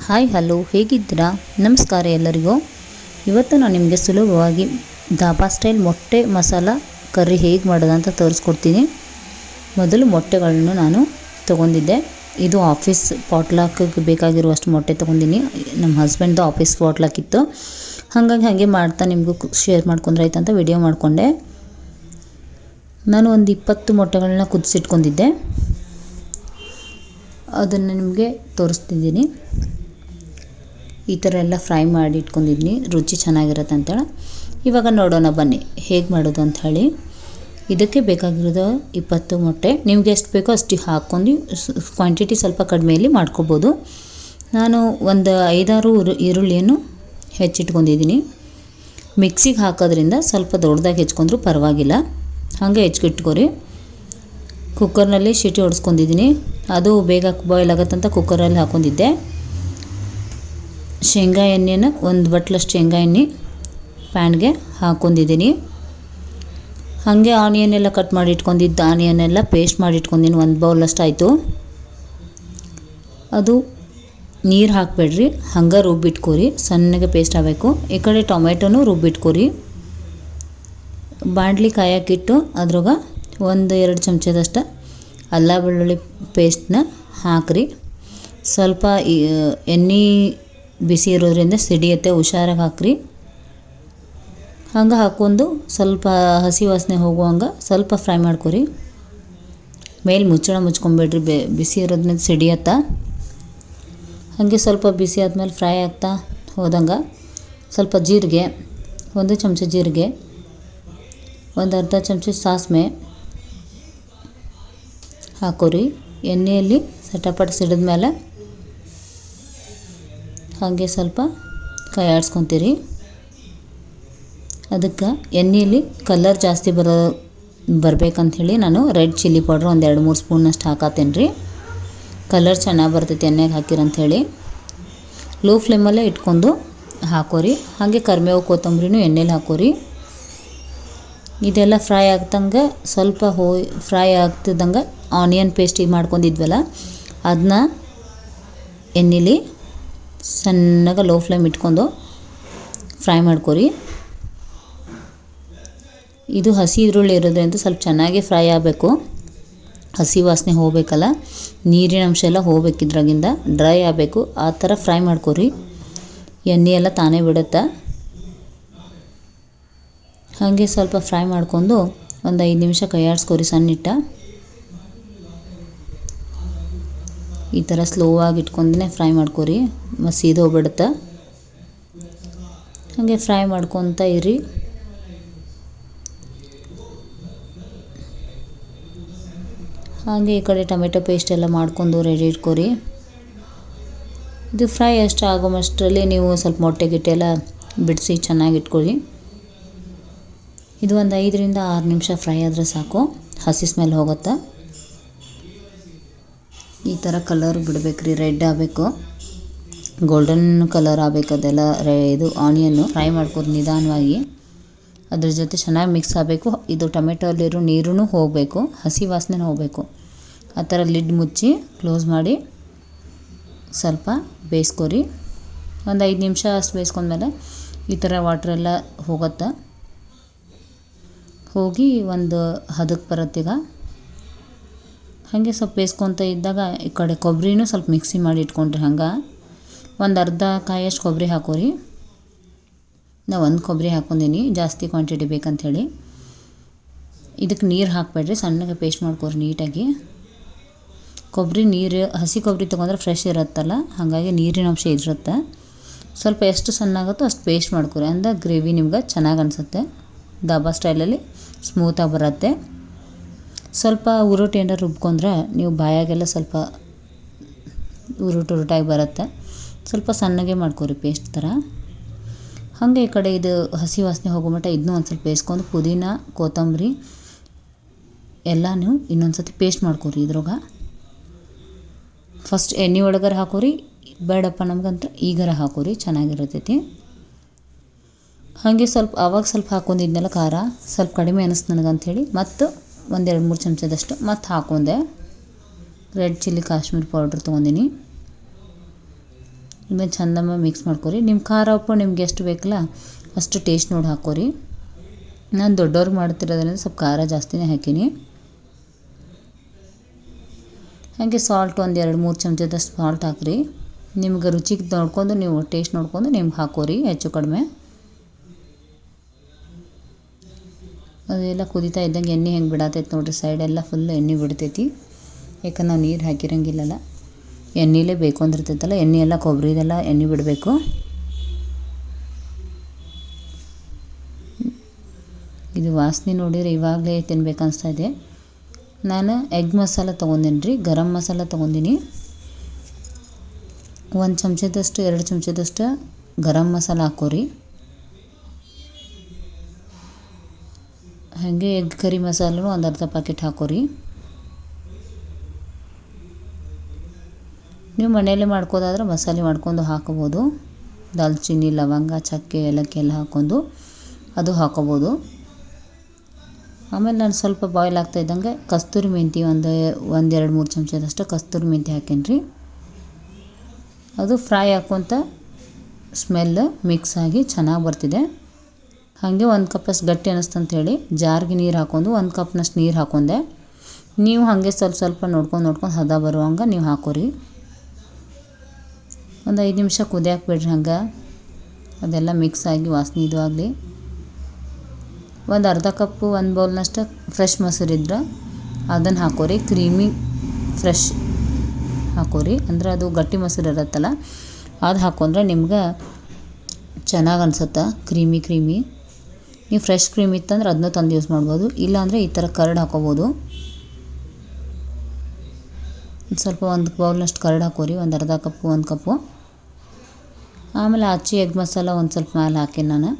Hi hello ಹೇಗಿದ್ದೀರಾ? ನಮಸ್ಕಾರ ಎಲ್ಲರಿಗೂ. ಇವತ್ತು ನಾನು ನಿಮಗೆ ಸುಲಭವಾಗಿ ಧಾಬಾ ಸ್ಟೈಲ್ ಮೊಟ್ಟೆ ಮಸಾಲ ಕರ್ರಿ ಹೇಗೆ ಮಾಡೋದು ಅಂತ ತೋರಿಸ್ಕೊಡ್ತೀನಿ. ಮೊದಲು ಮೊಟ್ಟೆಗಳನ್ನು ನಾನು ತೊಗೊಂಡಿದ್ದೆ. ಇದು ಆಫೀಸ್ ಪಾಟ್ಲಾಕ್ಗೆ ಬೇಕಾಗಿರುವಷ್ಟು ಮೊಟ್ಟೆ ತೊಗೊಂಡಿನಿ. ನಮ್ಮ ಹಸ್ಬೆಂಡ್ದು ಆಫೀಸ್ ಪಾಟ್ಲಾಕ್ ಇತ್ತು, ಹಾಗೆ ಮಾಡ್ತಾ ನಿಮಗೂ ಶೇರ್ ಮಾಡ್ಕೊಂಡ್ರೆ ಆಯ್ತು ಅಂತ ವಿಡಿಯೋ ಮಾಡಿಕೊಂಡೆ. ನಾನು ಒಂದು 20 ಮೊಟ್ಟೆಗಳನ್ನ ಕುದಿಸಿಟ್ಕೊಂಡಿದ್ದೆ, ಅದನ್ನು ನಿಮಗೆ ತೋರಿಸ್ತಿದ್ದೀನಿ. ಈ ಥರ ಎಲ್ಲ ಫ್ರೈ ಮಾಡಿ ಇಟ್ಕೊಂಡಿದ್ದೀನಿ, ರುಚಿ ಚೆನ್ನಾಗಿರುತ್ತೆ ಅಂತೇಳಿ. ಇವಾಗ ನೋಡೋಣ ಬನ್ನಿ ಹೇಗೆ ಮಾಡೋದು ಅಂತ ಹೇಳಿ. ಇದಕ್ಕೆ ಬೇಕಾಗಿರೋದು 20 ಮೊಟ್ಟೆ. ನಿಮ್ಗೆ ಎಷ್ಟು ಬೇಕೋ ಅಷ್ಟು ಹಾಕ್ಕೊಂಡು ಕ್ವಾಂಟಿಟಿ ಸ್ವಲ್ಪ ಕಡಿಮೆಯಲ್ಲಿ ಮಾಡ್ಕೋಬೋದು. ನಾನು ಒಂದು 5-6 ಈರುಳ್ಳಿಯನ್ನು ಹೆಚ್ಚಿಟ್ಕೊಂಡಿದ್ದೀನಿ. ಮಿಕ್ಸಿಗೆ ಹಾಕೋದ್ರಿಂದ ಸ್ವಲ್ಪ ದೊಡ್ಡದಾಗಿ ಹೆಚ್ಕೊಂಡ್ರೂ ಪರವಾಗಿಲ್ಲ, ಹಾಗೆ ಹೆಚ್ಚಿಟ್ಕೊರಿ. ಕುಕ್ಕರ್ನಲ್ಲಿ ಶಿಟಿ ಹೊಡ್ಸ್ಕೊಂಡಿದ್ದೀನಿ, ಅದು ಬೇಗ ಬಾಯ್ಲ್ ಆಗುತ್ತಂತ ಕುಕ್ಕರಲ್ಲಿ ಹಾಕ್ಕೊಂಡಿದ್ದೆ. ಶೇಂಗಾ ಎಣ್ಣೆನ ಒಂದು ಬಟ್ಲಷ್ಟು ಶೇಂಗಾ ಎಣ್ಣೆ ಪ್ಯಾನ್ಗೆ ಹಾಕ್ಕೊಂಡಿದ್ದೀನಿ. ಹಾಗೆ ಆನಿಯನ್ ಎಲ್ಲ ಕಟ್ ಮಾಡಿ ಇಟ್ಕೊಂಡಿದ್ದು ಆನಿಯನ್ ಎಲ್ಲ ಪೇಸ್ಟ್ ಮಾಡಿ ಇಟ್ಕೊಂಡಿದ್ದೀನಿ. 1 ಬೌಲಷ್ಟು ಆಯಿತು. ಅದು ನೀರು ಹಾಕಬೇಡ್ರಿ, ಹಂಗೆ ರುಬ್ಬಿಟ್ಕೊರಿ, ಸಣ್ಣಗೆ ಪೇಸ್ಟ್ ಆಗಬೇಕು. ಈ ಕಡೆ ಟೊಮೆಟೊನೂ ರುಬ್ಬಿಟ್ಕೊರಿ. ಬಾಣಲಿ ಕಾಯಕ್ಕಿಟ್ಟು ಅದ್ರಾಗ 1-2 ಚಮಚದಷ್ಟು ಅಲ್ಲ ಬೆಳ್ಳುಳ್ಳಿ ಪೇಸ್ಟನ್ನ ಹಾಕ್ರಿ. ಸ್ವಲ್ಪ ಎಣ್ಣೆ ಬಿಸಿ ಇರೋದ್ರಿಂದ ಸಿಡಿಯುತ್ತೆ, ಹುಷಾರಾಗಿ ಹಾಕ್ರಿ. ಹಂಗೆ ಹಾಕ್ಕೊಂಡು ಸ್ವಲ್ಪ ಹಸಿ ವಾಸನೆ ಹೋಗುವಂಗೆ ಸ್ವಲ್ಪ ಫ್ರೈ ಮಾಡ್ಕೊರಿ. ಮೇಲೆ ಮುಚ್ಕೊಂಬೇಡ್ರಿ, ಬಿಸಿ ಇರೋದ್ರಿಂದ ಸಿಡಿಯತ್ತಾ. ಹಾಗೆ ಸ್ವಲ್ಪ ಬಿಸಿ ಆದಮೇಲೆ ಫ್ರೈ ಆಗ್ತಾ ಹೋದಂಗೆ ಸ್ವಲ್ಪ ಜೀರಿಗೆ, 1 ಚಮಚ ಜೀರಿಗೆ, 1/2 ಚಮಚ ಸಾಸಿವೆ ಹಾಕೋರಿ. ಎಣ್ಣೆಯಲ್ಲಿ ಸಟಪಟ ಸಿಡಿದ ಮೇಲೆ ಹಾಗೆ ಸ್ವಲ್ಪ ಕೈ ಆಡಿಸ್ಕೊತೀರಿ. ಅದಕ್ಕೆ ಎಣ್ಣೆಯಲ್ಲಿ ಕಲರ್ ಜಾಸ್ತಿ ಬರ್ಬೇಕಂಥೇಳಿ ನಾನು ರೆಡ್ ಚಿಲ್ಲಿ ಪೌಡ್ರ್ 1-2-3 ಸ್ಪೂನಷ್ಟು ಹಾಕತ್ತೇನೆ ರೀ. ಕಲರ್ ಚೆನ್ನಾಗಿ ಬರ್ತೈತೆ ಎಣ್ಣೆಗೆ ಹಾಕಿರಂಥೇಳಿ. ಲೋ ಫ್ಲೇಮಲ್ಲೇ ಇಟ್ಕೊಂಡು ಹಾಕೋರಿ. ಹಾಗೆ ಕರಿಬೇವು ಕೊತ್ತಂಬರಿನೂ ಎಣ್ಣೆಲಿ ಹಾಕೋರಿ. ಇದೆಲ್ಲ ಫ್ರೈ ಆಗ್ತಂಗೆ ಸ್ವಲ್ಪ ಫ್ರೈ ಆಗ್ತಿದ್ದಂಗೆ ಆನಿಯನ್ ಪೇಸ್ಟ್ ಮಾಡ್ಕೊಂಡಿದ್ವಲ್ಲ ಅದನ್ನ ಎಣ್ಣೆಲಿ ಸಣ್ಣಗೆ ಲೋ ಫ್ಲೇಮ್ ಇಟ್ಕೊಂಡು ಫ್ರೈ ಮಾಡ್ಕೊರಿ. ಇದು ಹಸಿ ಈರುಳ್ಳಿ ಇರೋದ್ರಿಂದ ಸ್ವಲ್ಪ ಚೆನ್ನಾಗಿ ಫ್ರೈ ಆಗಬೇಕು, ಹಸಿ ವಾಸನೆ ಹೋಗಬೇಕಲ್ಲ, ನೀರಿನ ಅಂಶ ಎಲ್ಲ ಹೋಗ್ಬೇಕು, ಇದ್ರಾಗಿಂದ ಡ್ರೈ ಆಗಬೇಕು, ಆ ಥರ ಫ್ರೈ ಮಾಡ್ಕೊರಿ. ಎಣ್ಣೆ ಎಲ್ಲ ತಾನೇ ಬಿಡುತ್ತೆ. ಹಾಗೆ ಸ್ವಲ್ಪ ಫ್ರೈ ಮಾಡ್ಕೊಂಡು ಒಂದು 5 ನಿಮಿಷ ಕೈ ಆಡಿಸ್ಕೊರಿ ಸಣ್ಣಿಟ್ಟ. ಈ ಥರ ಸ್ಲೋ ಆಗಿ ಇಟ್ಕೊಂಡೇ ಫ್ರೈ ಮಾಡ್ಕೊರಿ, ಸೀದು ಹೋಗ್ಬಿಡುತ್ತೆ. ಹಾಗೆ ಫ್ರೈ ಮಾಡ್ಕೊತ ಇರಿ. ಹಾಗೆ ಈ ಕಡೆ ಟೊಮೆಟೊ ಪೇಸ್ಟ್ ಎಲ್ಲ ಮಾಡ್ಕೊಂಡು ರೆಡಿ ಇಟ್ಕೊರಿ. ಇದು ಫ್ರೈ ಅಷ್ಟು ಆಗೋಮಷ್ಟರಲ್ಲಿ ನೀವು ಸ್ವಲ್ಪ ಮೊಟ್ಟೆ ಗಿಟ್ಟೆ ಎಲ್ಲ ಬಿಡಿಸಿ ಚೆನ್ನಾಗಿ ಇಟ್ಕೊಳ್ಳಿ. ಇದು ಒಂದು 5-6 ನಿಮಿಷ ಫ್ರೈ ಆದರೆ ಸಾಕು, ಹಸಿ ಸ್ಮೆಲ್ ಹೋಗುತ್ತೆ. ಈ ಥರ ಕಲರ್ ಬಿಡಬೇಕ್ರಿ, ರೆಡ್ ಆಗಬೇಕು, ಗೋಲ್ಡನ್ ಕಲರ್ ಆಗಬೇಕು. ಅದೆಲ್ಲ ಇದು ಆನಿಯನ್ನು ಫ್ರೈ ಮಾಡ್ಕೊಂಡು ನಿಧಾನವಾಗಿ ಅದ್ರ ಜೊತೆ ಚೆನ್ನಾಗಿ ಮಿಕ್ಸ್ ಆಗಬೇಕು. ಇದು ಟೊಮೆಟೊಲ್ಲಿರೋ ನೀರೂ ಹೋಗಬೇಕು, ಹಸಿ ವಾಸನೆ ಹೋಗಬೇಕು. ಆ ಥರ ಲಿಡ್ ಮುಚ್ಚಿ ಕ್ಲೋಸ್ ಮಾಡಿ ಸ್ವಲ್ಪ ಬೇಯಿಸ್ಕೊರಿ. ಒಂದು 5 ನಿಮಿಷ ಅಷ್ಟು ಬೇಯಿಸ್ಕೊಂಡ್ಮೇಲೆ ಈ ಥರ ವಾಟ್ರೆಲ್ಲ ಹೋಗುತ್ತೆ, ಹೋಗಿ ಒಂದು ಹದಕ್ಕೆ ಬರುತ್ತೀಗ. ಹಾಗೆ ಸ್ವಲ್ಪ ಬೇಯಿಸ್ಕೊತ ಇದ್ದಾಗ ಈ ಕಡೆ ಕೊಬ್ಬರಿನೂ ಸ್ವಲ್ಪ ಮಿಕ್ಸಿ ಮಾಡಿ ಇಟ್ಕೊಂಡ್ರಿ. ಹಂಗೆ ಒಂದು ಅರ್ಧ ಕಾಯಷ್ಟು ಕೊಬ್ಬರಿ ಹಾಕೋರಿ. ನಾವು 1 ಕೊಬ್ಬರಿ ಹಾಕ್ಕೊಂಡಿನಿ, ಜಾಸ್ತಿ ಕ್ವಾಂಟಿಟಿ ಬೇಕಂಥೇಳಿ. ಇದಕ್ಕೆ ನೀರು ಹಾಕಬೇಡ್ರಿ, ಸಣ್ಣಗೆ ಪೇಸ್ಟ್ ಮಾಡ್ಕೊರಿ ನೀಟಾಗಿ. ಹಸಿ ಕೊಬ್ಬರಿ ತೊಗೊಂಡ್ರೆ ಫ್ರೆಶ್ ಇರುತ್ತಲ್ಲ, ಹಾಗಾಗಿ ನೀರಿನ ಅಂಶ ಇರುತ್ತೆ. ಸ್ವಲ್ಪ ಎಷ್ಟು ಸಣ್ಣ ಆಗುತ್ತೋ ಅಷ್ಟು ಪೇಸ್ಟ್ ಮಾಡ್ಕೊರಿ, ಅಂದ್ರೆ ಗ್ರೇವಿ ನಿಮ್ಗೆ ಚೆನ್ನಾಗಿ ಅನಿಸುತ್ತೆ. ಧಾಬಾ ಸ್ಟೈಲಲ್ಲಿ ಸ್ಮೂತಾಗಿ ಬರುತ್ತೆ. ಸ್ವಲ್ಪ ಉರುಟು ಏನಾರು ರುಬ್ಕೊಂಡ್ರೆ ನೀವು ಬಾಯಾಗೆಲ್ಲ ಸ್ವಲ್ಪ ಉರುಟಾಗಿ ಬರುತ್ತೆ. ಸ್ವಲ್ಪ ಸಣ್ಣಗೆ ಮಾಡ್ಕೊರಿ ಪೇಸ್ಟ್ ಥರ. ಹಾಗೆ ಈ ಕಡೆ ಇದು ಹಸಿ ವಾಸನೆ ಹೋಗೋ ಮಟ್ಟ ಇದನ್ನೂ ಒಂದು ಸ್ವಲ್ಪ ಬೇಯಿಸ್ಕೊಂಡು ಪುದೀನ ಕೊತ್ತಂಬರಿ ಎಲ್ಲನೂ ಇನ್ನೊಂದು ಸತಿ ಪೇಸ್ಟ್ ಮಾಡ್ಕೊರಿ. ಇದ್ರಾಗ ಫಸ್ಟ್ ಎಣ್ಣೆ ಒಳಗರ ಹಾಕೋರಿ, ಬೇಡಪ್ಪ ನಮ್ಗಂತ ಈಗರ ಹಾಕೋರಿ, ಚೆನ್ನಾಗಿರ್ತೈತಿ. ಹಾಗೆ ಸ್ವಲ್ಪ ಹಾಕ್ಕೊಂಡಿದ್ನೆಲ್ಲ ಖಾರ ಸ್ವಲ್ಪ ಕಡಿಮೆ ಅನಿಸ್ತು ನನಗಂಥೇಳಿ ಮತ್ತು 1-2-3 ಚಮಚದಷ್ಟು ಮತ್ತು ಹಾಕೊಂಡೆ. ರೆಡ್ ಚಿಲ್ಲಿ ಕಾಶ್ಮೀರ್ ಪೌಡ್ರ್ ತೊಗೊಂಡಿನಿ. ಇದನ್ನು ಚಂದಮ್ಮ ಮಿಕ್ಸ್ ಮಾಡ್ಕೊರಿ. ನಿಮ್ಮ ಖಾರ ಉಪ್ಪು ನಿಮ್ಗೆ ಎಷ್ಟು ಬೇಕಲ್ಲ ಅಷ್ಟು ಟೇಸ್ಟ್ ನೋಡಿ ಹಾಕೋರಿ. ನಾನು ದೊಡ್ಡವ್ರಿಗೆ ಮಾಡ್ತಿರೋದ್ರಿಂದ ಸ್ವಲ್ಪ ಖಾರ ಜಾಸ್ತಿನೇ ಹಾಕೀನಿ. ಹಾಗೆ ಸಾಲ್ಟ್ ಒಂದು 2-3 ಚಮಚದಷ್ಟು ಸಾಲ್ಟ್ ಹಾಕಿರಿ. ನಿಮ್ಗೆ ರುಚಿಗೆ ನೋಡ್ಕೊಂಡು ನೀವು ಟೇಸ್ಟ್ ನೋಡ್ಕೊಂಡು ನಿಮ್ಗೆ ಹಾಕೋರಿ ಹೆಚ್ಚು ಕಡಿಮೆ. ಅದೆಲ್ಲ ಕುದೀತಾ ಇದ್ದಂಗೆ ಎಣ್ಣೆ ಹೆಂಗೆ ಬಿಡತೈತೆ ನೋಡಿರಿ, ಸೈಡೆಲ್ಲ ಫುಲ್ ಎಣ್ಣೆ ಬಿಡ್ತೈತಿ. ಯಾಕಂದ್ರೆ ನಾವು ನೀರು ಹಾಕಿರಂಗಿಲ್ಲಲ್ಲ, ಎಣ್ಣೆಲೇ ಬೇಕು ಅಂದಿರ್ತೈತಲ್ಲ, ಎಣ್ಣೆ ಎಲ್ಲ ಕೊಬ್ಬರಿದೆಲ್ಲ ಎಣ್ಣೆ ಬಿಡಬೇಕು. ಇದು ವಾಸನೆ ನೋಡಿದ್ರೆ ಇವಾಗಲೇ ತಿನ್ಬೇಕು ಅನಿಸ್ತಾ ಇದೆ. ನಾನು ಎಗ್ ಮಸಾಲ ತೊಗೊಂಡೀನಿ ರೀ, ಗರಂ ಮಸಾಲ ತೊಗೊಂಡಿನಿ. 1 ಚಮಚದಷ್ಟು 2 ಚಮಚದಷ್ಟು ಗರಂ ಮಸಾಲ ಹಾಕೋರಿ. ಹಾಗೆ ಎಗ್ ಕರಿ ಮಸಾಲೂ ಒಂದು ಅರ್ಧ ಪ್ಯಾಕೆಟ್ ಹಾಕೋರಿ. ನೀವು ಮನೆಯಲ್ಲೇ ಮಾಡ್ಕೋದಾದ್ರೆ ಮಸಾಲೆ ಮಾಡ್ಕೊಂಡು ಹಾಕೋಬೋದು. ದಾಲ್ಚಿನ್ನಿ, ಲವಂಗ, ಚಕ್ಕೆ, ಏಲಕ್ಕಿ ಎಲ್ಲ ಹಾಕ್ಕೊಂಡು ಅದು ಹಾಕೋಬೋದು. ಆಮೇಲೆ ನಾನು ಸ್ವಲ್ಪ ಬಾಯ್ಲ್ ಆಗ್ತಾ ಇದ್ದಂಗೆ ಕಸ್ತೂರಿ ಮೆಂತಿ ಒಂದು 2-3 ಚಮಚದಷ್ಟು ಕಸ್ತೂರಿ ಮೆಂತಿ ಹಾಕೇನಿ ರೀ. ಅದು ಫ್ರೈ ಹಾಕ್ಕೊಂತ ಸ್ಮೆಲ್ ಮಿಕ್ಸ್ ಆಗಿ ಚೆನ್ನಾಗಿ ಬರ್ತಿದೆ. ಹಾಗೆ 1 ಕಪ್ಪಷ್ಟು ಗಟ್ಟಿ ಅನ್ನಿಸ್ತಂತೇಳಿ ಜಾರ್ಗೆ ನೀರು ಹಾಕ್ಕೊಂಡು 1 ಕಪ್ನಷ್ಟು ನೀರು ಹಾಕ್ಕೊಂಡೆ. ನೀವು ಹಾಗೆ ಸ್ವಲ್ಪ ನೋಡ್ಕೊಂಡು ಹದ ಬರುವಂಗೆ ನೀವು ಹಾಕೋರಿ. ಒಂದು 5 ನಿಮಿಷ ಕುದಿಯಾಕೆ ಬಿಡ್ರಿ. ಹಂಗೆ ಅದೆಲ್ಲ ಮಿಕ್ಸ್ ಆಗಿ ವಾಸನೆ ಇದು ಆಗಲಿ. ಒಂದು ಅರ್ಧ ಕಪ್ಪು 1 ಬೌಲ್ನಷ್ಟು ಫ್ರೆಶ್ ಮೊಸರು ಇದ್ರೆ ಅದನ್ನು ಹಾಕೋರಿ. ಕ್ರೀಮಿ ಫ್ರೆಶ್ ಹಾಕೋರಿ, ಅಂದರೆ ಅದು ಗಟ್ಟಿ ಮೊಸರು ಇರುತ್ತಲ್ಲ ಅದು ಹಾಕೊಂಡ್ರೆ ನಿಮ್ಗೆ ಚೆನ್ನಾಗಿ ಅನ್ಸುತ್ತೆ. ಕ್ರೀಮಿ ನೀವು ಫ್ರೆಶ್ ಕ್ರೀಮ್ ಇತ್ತಂದ್ರೆ ಅದನ್ನೂ ತಂದು ಯೂಸ್ ಮಾಡ್ಬೋದು. ಇಲ್ಲಾಂದರೆ ಈ ಥರ ಕರ್ಡ್ ಹಾಕೋಬೋದು. ಸ್ವಲ್ಪ 1 ಬೌಲ್ನಷ್ಟು ಕರ್ಡ್ ಹಾಕೋರಿ, ಒಂದು ಅರ್ಧ ಕಪ್ಪು 1 ಕಪ್ಪು. ಆಮೇಲೆ ಹಚ್ಚಿ ಎಗ್ ಮಸಾಲ ಒಂದು ಸ್ವಲ್ಪ ಮೇಲೆ ಹಾಕೀನಿ ನಾನು.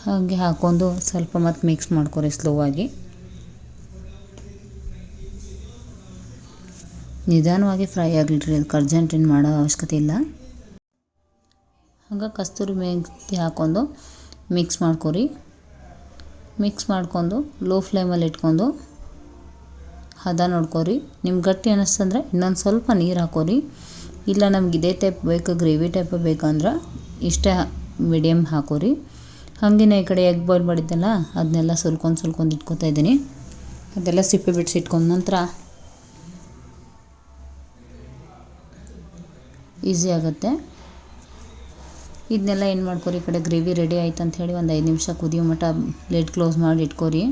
ಹಾಗೆ ಹಾಕ್ಕೊಂಡು ಸ್ವಲ್ಪ ಮತ್ತೆ ಮಿಕ್ಸ್ ಮಾಡ್ಕೊರಿ ಸ್ಲೋ ಆಗಿ. ನಿಧಾನವಾಗಿ ಫ್ರೈ ಆಗಲಿರಿ, ಅದಕ್ಕೆ ಅರ್ಜೆಂಟೇನು ಮಾಡೋ ಅವಶ್ಯಕತೆ ಇಲ್ಲ. ಹಂಗೆ ಕಸ್ತೂರಿ ಮೆಂತಿ ಹಾಕ್ಕೊಂಡು ಮಿಕ್ಸ್ ಮಾಡ್ಕೊರಿ. ಮಿಕ್ಸ್ ಮಾಡ್ಕೊಂಡು ಲೋ ಫ್ಲೇಮಲ್ಲಿ ಇಟ್ಕೊಂಡು ಹದ ನೋಡ್ಕೊರಿ. ನಿಮ್ಗೆ ಗಟ್ಟಿ ಅನ್ನಿಸ್ತಂದ್ರೆ ಇನ್ನೊಂದು ಸ್ವಲ್ಪ ನೀರು ಹಾಕೋರಿ. ಇಲ್ಲ ನಮ್ಗೆ ಇದೇ ಟೈಪ್ ಬೇಕು, ಗ್ರೇವಿ ಟೈಪ್ ಬೇಕಂದ್ರೆ ಇಷ್ಟೇ ಮೀಡಿಯಮ್ ಹಾಕೋರಿ. ಹಾಗೆ ಈ ಕಡೆ ಎಗ್ ಬಾಯ್ಲ್ ಮಾಡಿದ್ದೆಲ್ಲ ಅದನ್ನೆಲ್ಲ ಸುಲ್ಕೊಂಡು ಇಟ್ಕೊತಾ ಇದ್ದೀನಿ. ಅದೆಲ್ಲ ಸಿಪ್ಪೆ ಬಿಡಿಸಿಟ್ಕೊಂಡ ನಂತರ ಈಸಿ ಆಗುತ್ತೆ. ಇದನ್ನೆಲ್ಲ ಏನು ಮಾಡ್ಕೊರಿ, ಈ ಕಡೆ ಗ್ರೇವಿ ರೆಡಿ ಆಯ್ತು ಅಂಥೇಳಿ ಒಂದು 5 ನಿಮಿಷ ಕುದಿಯೋ ಮಟ್ಟ ಲಿಡ್ ಕ್ಲೋಸ್ ಮಾಡಿ ಇಟ್ಕೊರಿ.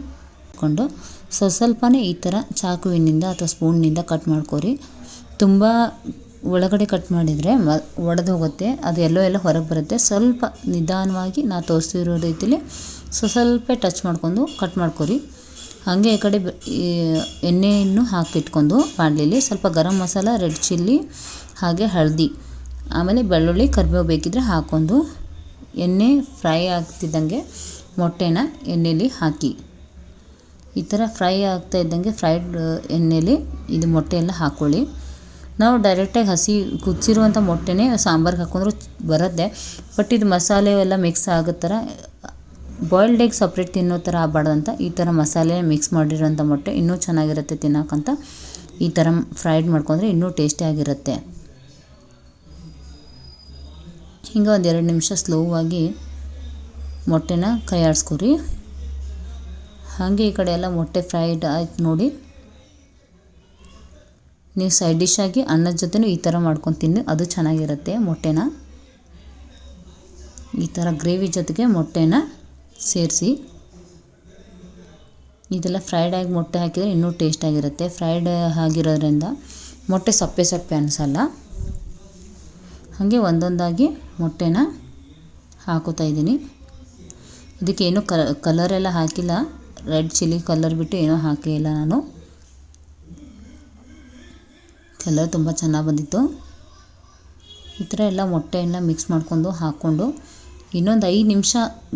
ಇಟ್ಕೊಂಡು ಸ್ವಲ್ಪನೇ ಈ ಥರ ಚಾಕುವಿನಿಂದ ಅಥವಾ ಸ್ಪೂನ್ನಿಂದ ಕಟ್ ಮಾಡ್ಕೊರಿ. ತುಂಬ ಒಳಗಡೆ ಕಟ್ ಮಾಡಿದರೆ ಒಡೆದು ಹೋಗುತ್ತೆ, ಅದು ಎಲ್ಲ ಹೊರಗೆ ಬರುತ್ತೆ. ಸ್ವಲ್ಪ ನಿಧಾನವಾಗಿ ನಾ ತೋರಿಸಿರೋ ರೀತಿಲಿ ಸ್ವಲ್ಪ ಟಚ್ ಮಾಡ್ಕೊಂಡು ಕಟ್ ಮಾಡ್ಕೊರಿ. ಹಾಗೆ ಈ ಕಡೆ ಎಣ್ಣೆಯನ್ನು ಹಾಕಿಟ್ಕೊಂಡು ಬಾಣಲೆಯಲ್ಲಿ ಸ್ವಲ್ಪ ಗರಂ ಮಸಾಲ, ರೆಡ್ ಚಿಲ್ಲಿ, ಹಾಗೆ ಹಳದಿ, ಆಮೇಲೆ ಬೆಳ್ಳುಳ್ಳಿ, ಕರಿಬೇವು ಬೇಕಿದ್ರೆ ಹಾಕ್ಕೊಂಡು ಎಣ್ಣೆ ಫ್ರೈ ಆಗ್ತಿದ್ದಂಗೆ ಮೊಟ್ಟೆನ ಎಣ್ಣೆಯಲ್ಲಿ ಹಾಕಿ. ಈ ಥರ ಫ್ರೈ ಆಗ್ತಾ ಇದ್ದಂಗೆ ಫ್ರೈಡ್ ಎಣ್ಣೆಯಲ್ಲಿ ಇದು ಮೊಟ್ಟೆ ಎಲ್ಲ ಹಾಕ್ಕೊಳ್ಳಿ. ನಾವು ಡೈರೆಕ್ಟಾಗಿ ಹಸಿ ಕುದಿಸಿರುವಂಥ ಮೊಟ್ಟೆನೇ ಸಾಂಬಾರ್ಗೆ ಹಾಕೊಂಡ್ರೂ ಬರುತ್ತೆ. ಬಟ್ ಇದು ಮಸಾಲೆ ಎಲ್ಲ ಮಿಕ್ಸ್ ಆಗೋ ಥರ, ಬಾಯ್ಲ್ಡ್ ಎಗ್ ಸಪ್ರೇಟ್ ತಿನ್ನೋ ಥರ ಆಗಬಾರ್ದಂತ ಈ ಥರ ಮಸಾಲೆ ಮಿಕ್ಸ್ ಮಾಡಿರೋಂಥ ಮೊಟ್ಟೆ ಇನ್ನೂ ಚೆನ್ನಾಗಿರುತ್ತೆ ತಿನ್ನೋಕ್ಕಂತ ಈ ಥರ ಫ್ರೈಡ್ ಮಾಡ್ಕೊಂಡ್ರೆ ಇನ್ನೂ ಟೇಸ್ಟಿಯಾಗಿರುತ್ತೆ. ಹಿಂಗೆ ಒಂದು 2 ನಿಮಿಷ ಸ್ಲೋವಾಗಿ ಮೊಟ್ಟೆನ ಕೈ ಆಡಿಸ್ಕೊರಿ. ಹಾಗೆ ಈ ಕಡೆ ಎಲ್ಲ ಮೊಟ್ಟೆ ಫ್ರೈಡ್ ಆಯ್ತು ನೋಡಿ. ನೀವು ಸೈಡ್ ಡಿಶ್ ಆಗಿ ಅನ್ನದ ಜೊತೆನೂ ಈ ಥರ ಮಾಡ್ಕೊಂಡು ತಿನ್ನಿ, ಅದು ಚೆನ್ನಾಗಿರುತ್ತೆ. ಮೊಟ್ಟೆನ ಈ ಥರ ಗ್ರೇವಿ ಜೊತೆಗೆ ಮೊಟ್ಟೆನ ಸೇರಿಸಿ. ಇದೆಲ್ಲ ಫ್ರೈಡ್ ಆಗಿ ಮೊಟ್ಟೆ ಹಾಕಿದರೆ ಇನ್ನೂ ಟೇಸ್ಟಾಗಿರುತ್ತೆ. ಫ್ರೈಡ್ ಆಗಿರೋದ್ರಿಂದ ಮೊಟ್ಟೆ ಸಪ್ಪೆ ಅನಿಸಲ್ಲ. ಹಾಗೆ ಒಂದೊಂದಾಗಿ ಮೊಟ್ಟೆನ ಹಾಕೋತಾ ಇದ್ದೀನಿ. ಇದಕ್ಕೆ ಏನೂ ಕಲರೆಲ್ಲ ಹಾಕಿಲ್ಲ, ರೆಡ್ ಚಿಲ್ಲಿ ಕಲರ್ ಬಿಟ್ಟು ಏನೂ ಹಾಕಿಲ್ಲ ನಾನು. ಕಲರ್ ತುಂಬ ಚೆನ್ನಾಗಿ ಬಂದಿತ್ತು. ಈ ಥರ ಎಲ್ಲ ಮೊಟ್ಟೆಯನ್ನು ಮಿಕ್ಸ್ ಮಾಡ್ಕೊಂಡು ಹಾಕ್ಕೊಂಡು ಇನ್ನೊಂದು 5 ನಿಮಿಷ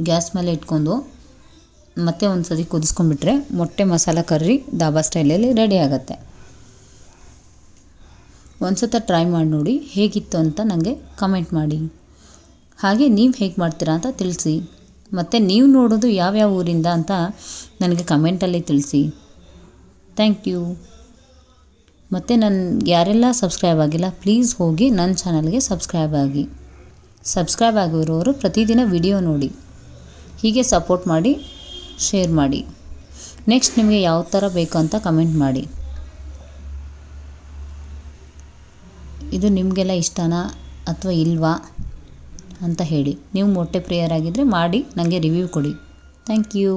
ಗ್ಯಾಸ್ ಮೇಲೆ ಇಟ್ಕೊಂಡು ಮತ್ತೆ ಒಂದು ಸತಿ ಕುದಿಸ್ಕೊಂಡ್ಬಿಟ್ರೆ ಮೊಟ್ಟೆ ಮಸಾಲ ಕರ್ರಿ ದಾಬಾ ಸ್ಟೈಲಲ್ಲಿ ರೆಡಿ ಆಗುತ್ತೆ. ಒಂದು ಸತ ಟ್ರೈ ಮಾಡಿ ನೋಡಿ ಹೇಗಿತ್ತು ಅಂತ ನನಗೆ ಕಮೆಂಟ್ ಮಾಡಿ. ಹಾಗೆ ನೀವು ಹೇಗೆ ಮಾಡ್ತೀರಾ ಅಂತ ತಿಳಿಸಿ. ಮತ್ತು ನೀವು ನೋಡೋದು ಯಾವ್ಯಾವ ಊರಿಂದ ಅಂತ ನನಗೆ ಕಮೆಂಟಲ್ಲಿ ತಿಳಿಸಿ. Thank you. ಮತ್ತು ಯಾರೆಲ್ಲ ಸಬ್ಸ್ಕ್ರೈಬ್ ಆಗಿಲ್ಲ ಪ್ಲೀಸ್ ಹೋಗಿ ನನ್ನ ಚಾನಲ್ಗೆ ಸಬ್ಸ್ಕ್ರೈಬ್ ಆಗಿ. ಸಬ್ಸ್ಕ್ರೈಬ್ ಆಗಿರೋರು ಪ್ರತಿದಿನ ವಿಡಿಯೋ ನೋಡಿ, ಹೀಗೆ ಸಪೋರ್ಟ್ ಮಾಡಿ, ಶೇರ್ ಮಾಡಿ. ನೆಕ್ಸ್ಟ್ ನಿಮಗೆ ಯಾವ ಥರ ಬೇಕು ಅಂತ ಕಮೆಂಟ್ ಮಾಡಿ. ಇದು ನಿಮಗೆಲ್ಲ ಇಷ್ಟನಾ ಅಥವಾ ಇಲ್ವಾ ಅಂತ ಹೇಳಿ. ನೀವು ಮೊಟ್ಟೆ ಪ್ರಿಯರಾಗಿದ್ದರೆ ಮಾಡಿ ನನಗೆ ರಿವ್ಯೂ ಕೊಡಿ. Thank you.